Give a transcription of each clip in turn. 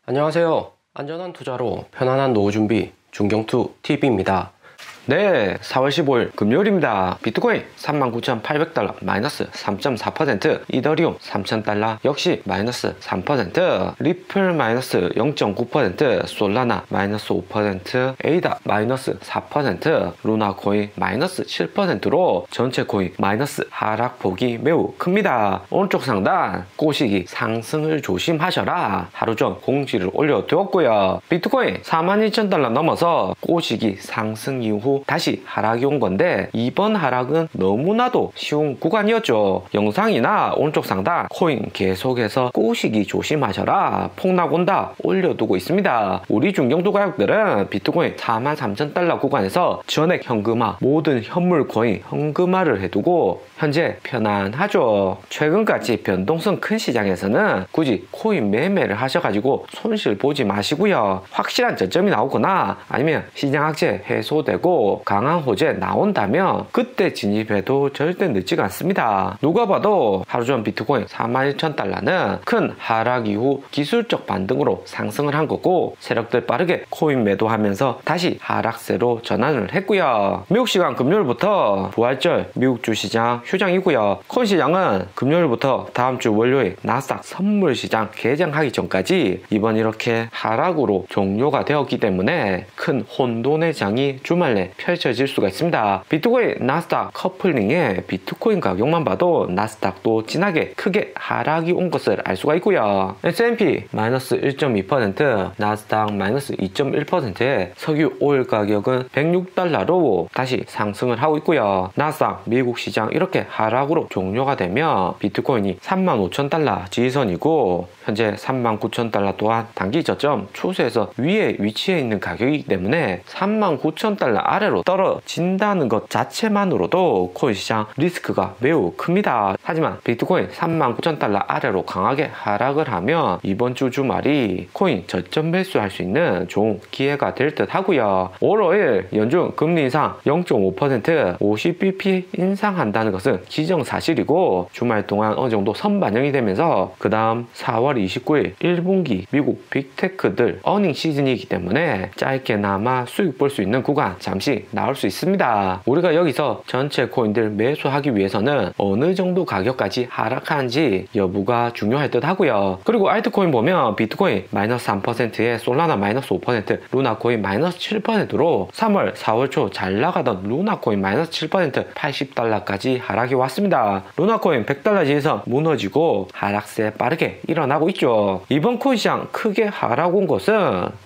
안녕하세요. 안전한 투자로 편안한 노후 준비 중경투TV입니다. 네, 4월 15일 금요일입니다. 비트코인 39,800달러 마이너스 3.4%, 이더리움 3,000달러 역시 마이너스 3%, 리플 마이너스 0.9%, 솔라나 마이너스 5%, 에이다 마이너스 4%, 루나코인 마이너스 7%로 전체 코인 마이너스 하락폭이 매우 큽니다. 오른쪽 상단 꼬시기 상승을 조심하셔라 하루 전 공지를 올려두었고요. 비트코인 42,000달러 넘어서 꼬시기 상승 이후 다시 하락이 온 건데, 이번 하락은 너무나도 쉬운 구간이었죠. 영상이나 오른쪽 상단 코인 계속해서 꼬시기 조심하셔라, 폭락 온다 올려두고 있습니다. 우리 중경도 가격들은 비트코인 43,000달러 구간에서 전액 현금화, 모든 현물 코인 현금화를 해두고 현재 편안하죠. 최근까지 변동성 큰 시장에서는 굳이 코인 매매를 하셔가지고 손실 보지 마시고요. 확실한 저점이 나오거나 아니면 시장 악재 해소되고 강한 호재 나온다면 그때 진입해도 절대 늦지가 않습니다. 누가 봐도 하루 전 비트코인 41,000달러는 큰 하락 이후 기술적 반등으로 상승을 한 거고, 세력들 빠르게 코인 매도하면서 다시 하락세로 전환을 했고요. 미국 시간 금요일부터 부활절 미국 주시장 휴장이고요. 코인 시장은 금요일부터 다음 주 월요일 나스닥 선물 시장 개장하기 전까지 이번 이렇게 하락으로 종료가 되었기 때문에 큰 혼돈의 장이 주말 내 펼쳐질 수가 있습니다. 비트코인 나스닥 커플링에 비트코인 가격만 봐도 나스닥도 진하게 크게 하락이 온 것을 알 수가 있고요. S&P 마이너스 1.2%, 나스닥 마이너스 2.1%에 석유 오일 가격은 106달러로 다시 상승을 하고 있고요. 나스닥 미국 시장 이렇게 하락으로 종료가 되면 비트코인이 35,000달러 지지선이고, 현재 39,000달러 또한 단기 저점 추세에서 위에 위치해 있는 가격이기 때문에 39,000달러 아래로 떨어진다는 것 자체만으로도 코인 시장 리스크가 매우 큽니다. 하지만 비트코인 39,000달러 아래로 강하게 하락을 하면 이번 주 주말이 코인 저점 매수할 수 있는 좋은 기회가 될 듯 하고요. 5월 5일 연준 금리 인상 0.5% 50bp 인상한다는 것은 기정사실이고, 주말 동안 어느 정도 선반영이 되면서 그 다음 4월 29일 1분기 미국 빅테크들 어닝 시즌이기 때문에 짧게나마 수익 볼 수 있는 구간 잠시 나올 수 있습니다. 우리가 여기서 전체 코인들 매수하기 위해서는 어느 정도 가격까지 하락하는지 여부가 중요할 듯 하고요. 그리고 알트코인 보면 비트코인 마이너스 3%에 솔라나 마이너스 5%, 루나코인 마이너스 7%로 3월 4월 초 잘 나가던 루나코인 마이너스 7% 80달러까지 하락이 왔습니다. 루나코인 100달러 지지선 무너지고 하락세 빠르게 일어나고 있죠. 이번 코인 시장 크게 하락 온 것은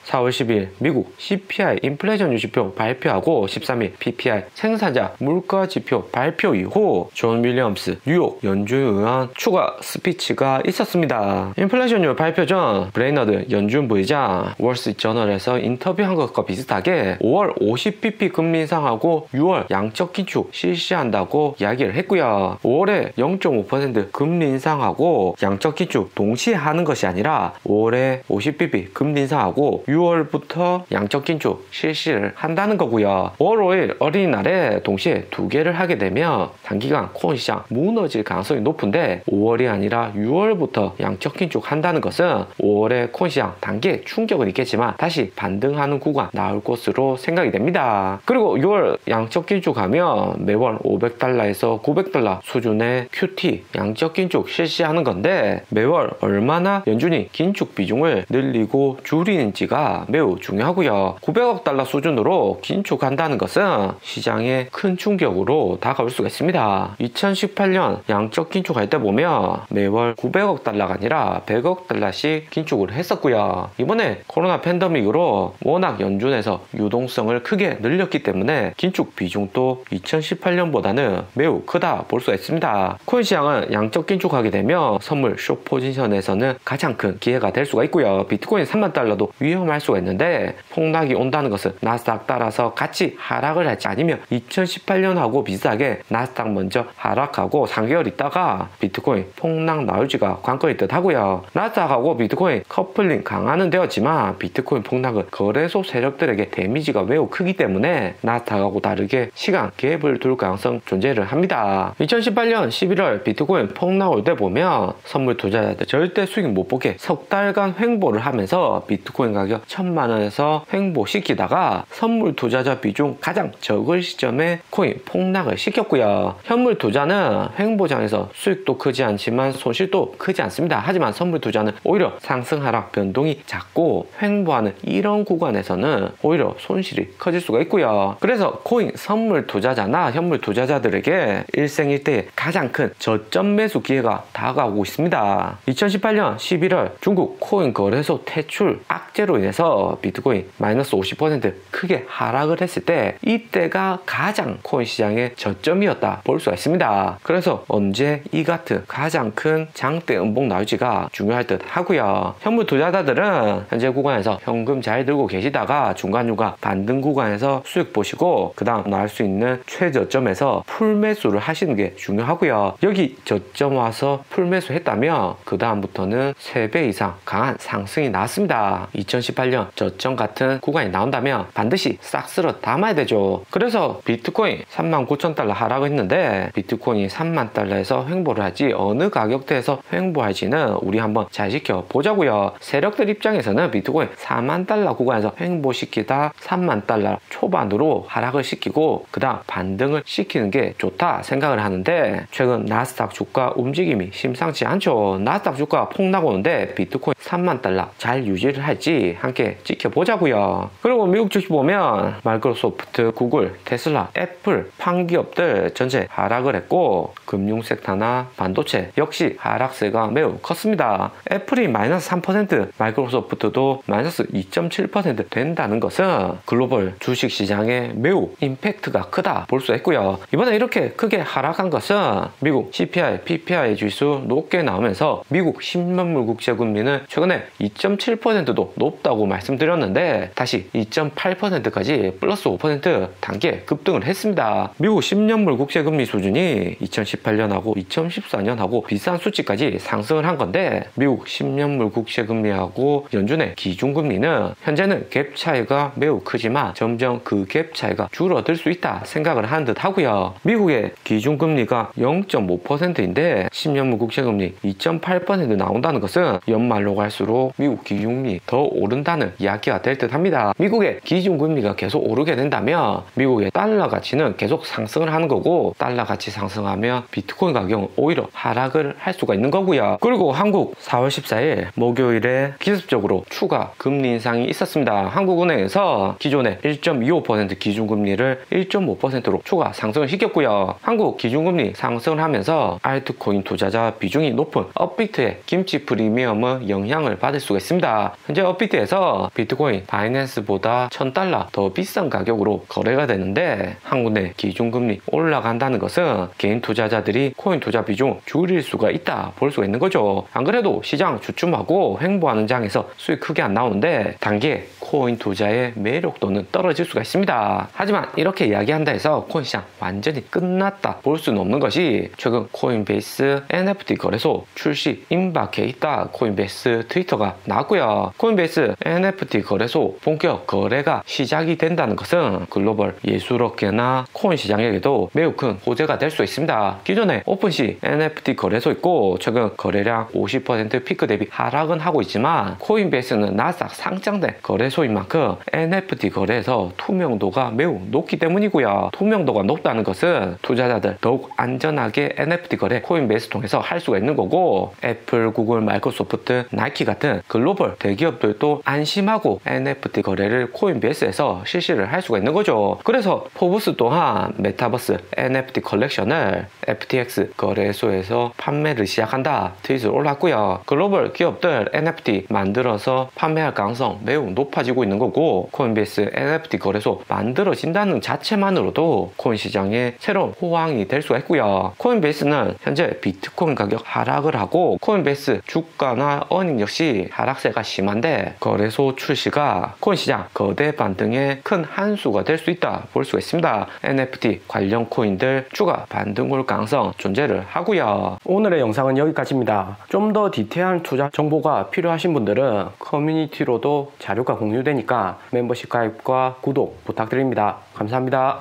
4월 10일 미국 CPI 인플레이션 지표 발표하고 13일 PPI 생산자 물가 지표 발표 이후 존 윌리엄스 뉴욕 연준 의원 추가 스피치가 있었습니다. 인플레이션율 발표 전 브레이너드 연준 부의장 월스트리트저널에서 인터뷰한 것과 비슷하게 5월 50bp 금리 인상하고 6월 양적 긴축 실시한다고 이야기를 했고요. 5월에 0.5% 금리 인상하고 양적 긴축 동시에 하는 것이 아니라 5월에 50bp 금리 인상하고 6월부터 양적 긴축 실시를 한다는 거고요. 5월 5일 어린이날에 동시에 두 개를 하게 되면 단기간 코인 시장 무너질 가능성이 높은데, 5월이 아니라 6월부터 양적 긴축 한다는 것은 5월에 코인 시장 단기에 충격은 있겠지만 다시 반등하는 구간 나올 것으로 생각이 됩니다. 그리고 6월 양적 긴축하면 매월 500달러에서 900달러 수준의 QT 양적 긴축 실시하는 건데, 매월 얼마나 연준이 긴축 비중을 늘리고 줄이는지가 매우 중요하고요. 900억 달러 수준으로 긴축한다는 것은 시장에 큰 충격으로 다가올 수가 있습니다. 2018년 양적 긴축할 때 보면 매월 900억 달러가 아니라 100억 달러씩 긴축을 했었고요. 이번에 코로나 팬데믹으로 워낙 연준에서 유동성을 크게 늘렸기 때문에 긴축 비중도 2018년보다는 매우 크다 볼 수가 있습니다. 코인 시장은 양적 긴축하게 되면 선물 숏 포지션에서는 가장 큰 기회가 될 수가 있고요. 비트코인 3만 달러도 위험할 수가 있는데, 폭락이 온다는 것은 나스닥 따라서 같이 하락을 할지 아니면 2018년하고 비슷하게 나스닥 먼저 하락하고 3개월 있다가 비트코인 폭락 나올지가 관건이 듯하고요. 나스닥하고 비트코인 커플링 강화는 되었지만 비트코인 폭락은 거래소 세력들에게 데미지가 매우 크기 때문에 나스닥하고 다르게 시간 갭을 둘 가능성 존재를 합니다. 2018년 11월 비트코인 폭락 올 때 보면 선물 투자자들 절대 수익 못 보게 석 달간 횡보를 하면서 비트코인 가격 1000만원에서 횡보시키다가 선물 투자자 비중 가장 적을 시점에 코인 폭락을 시켰고요. 현물 투자는 횡보장에서 수익도 크지 않지만 손실도 크지 않습니다. 하지만 선물 투자는 오히려 상승 하락 변동이 작고 횡보하는 이런 구간에서는 오히려 손실이 커질 수가 있고요. 그래서 코인 선물 투자자나 현물 투자자들에게 일생일대의 가장 큰 저점 매수 기회가 다가오고 있습니다. 2018년 11월 중국 코인 거래소 퇴출 악재로 인해서 비트코인 마이너스 50% 크게 하락을 했을 때 이때가 가장 코인 시장의 저점이었다 볼 수가 있습니다. 그래서 언제 이 같은 가장 큰 장대 음봉 나올지가 중요할 듯 하고요. 현물 투자자들은 현재 구간에서 현금 잘 들고 계시다가 중간중간 반등 구간에서 수익 보시고 그 다음 나올 수 있는 최저점에서 풀매수를 하시는 게 중요하고요. 여기 저점 와서 풀매수 했다면 그 다음부터는 3배 이상 강한 상승이 나왔습니다. 2018년 저점 같은 구간이 나온다면 반드시 싹 쓸어 담아야 되죠. 그래서 비트코인 39,000달러 하락했는데 비트코인이 30,000달러에서 횡보를 할지 어느 가격대에서 횡보할지는 우리 한번 잘 지켜보자고요. 세력들 입장에서는 비트코인 40,000달러 구간에서 횡보시키다 30,000달러 초반으로 하락을 시키고 그 다음 반등을 시키는 게 좋다 생각을 하는데 최근 나스닥 주가 움직임이 심상치 않죠. 나스닥 주가 폭락 오는데 비트코인 30,000달러 잘 유지를 할지 함께 지켜보자고요. 그리고 미국 주식 보면 마이크로소프트, 구글, 테슬라, 애플, 판기업들 전체 하락을 했고 금융 섹터나 반도체 역시 하락세가 매우 컸습니다. 애플이 마이너스 3%, 마이크로소프트도 마이너스 2.7% 된다는 것은 글로벌 주식시장에 매우 임팩트가 크다 볼 수 있고요. 이번에 이렇게 크게 하락한 것은 미국 CPI, PPI 지수 높게 나오면서 미국 10년물 국채금리는 최근에 2.7%도 높다고 말씀드렸는데 다시 2.8%까지 플러스 5% 단계 급등을 했습니다. 미국 10년물 국채금리 수준이 2018년하고 2014년하고 비슷한 수치까지 상승을 한 건데 미국 10년물 국채금리하고 연준의 기준금리는 현재는 갭 차이가 매우 크지만 점점 그 갭 차이가 줄어들 수 있다 생각을 하는 듯 하고요. 미국의 기준금리가 0.5%인데 10년물 국채금리 2.8% 나온다는 것은 연말로 갈수록 미국 기준금리 더 오른다는 이야기가 될 듯 합니다. 미국의 기준금리가 계속 오르게 된다면 미국의 달러 가치는 계속 상승을 하는 거고 달러 가치 상승하면 비트코인 가격은 오히려 하락을 할 수가 있는 거고요. 그리고 한국 4월 14일 목요일에 기습적으로 추가 금리 인상이 있었습니다. 한국은행에서 기존의 1.25% 기준금리를 1.5%로 추가 상승을 시켰고요. 한국 기준금리 상승을 하면서 알트코인 투자자 비중이 높은 업비트의 김치 프리미엄은 영향을 받을 수가 있습니다. 현재 업비트에서 비트코인 바이낸스보다 1000달러 더 비싼 가격으로 거래가 되는데 한국 내 기준금리 올라간다는 것은 개인 투자자들이 코인 투자 비중 줄일 수가 있다 볼 수가 있는 거죠. 안 그래도 시장 주춤하고 횡보하는 장에서 수익 크게 안 나오는데 단기에 코인 투자의 매력도는 떨어질 수가 있습니다. 하지만 이렇게 이야기한다 해서 코인 시장 완전히 끝났다 볼 수는 없는 것이 최근 코인베이스 NFT 거래소 출시 임박해 있다 코인베이스 트위터가 나왔고요. 코인베이스 NFT 거래소 본격 거래가 시작이 된다는 것은 글로벌 예술업계나 코인 시장에게도 매우 큰 호재가 될 수 있습니다. 기존에 오픈시 NFT 거래소 있고 최근 거래량 50% 피크 대비 하락은 하고 있지만 코인베이스는 나스닥 상장된 거래소인 만큼 NFT 거래에서 투명도가 매우 높기 때문이고요. 투명도가 높다는 것은 투자자들 더욱 안전하게 NFT 거래 코인베이스 통해서 할 수가 있는 거고 애플, 구글, 마이크로소프트, 나이키 같은 글로벌 대기업들도 안심하고 NFT 거래를 코인베이스에서 실시를 할 수가 있는 거죠. 그래서 포브스 또한 메타버스 NFT 컬렉션을 FTX 거래소에서 판매를 시작한다 트윗을 올랐고요. 글로벌 기업들 NFT 만들어서 판매할 가능성 매우 높아지고 있는 거고 코인베이스 NFT 거래소 만들어진다는 자체만으로도 코인 시장에 새로운 호황이 될 수가 있고요. 코인베이스는 현재 비트코인 가격 하락을 하고 코인베이스 주가나 어닝 역시 하락세가 심한데 거래소 출시가 코인 시장 거대 반등에 큰 한수가 될 수 있다 볼 수가 있습니다. NFT 관련 코인들 추가 반등 올 가능성 존재를 하고요. 오늘의 영상은 여기까지입니다. 좀 더 디테일한 투자 정보가 필요하신 분들은 커뮤니티로도 자료가 공유되니까 멤버십 가입과 구독 부탁드립니다. 감사합니다.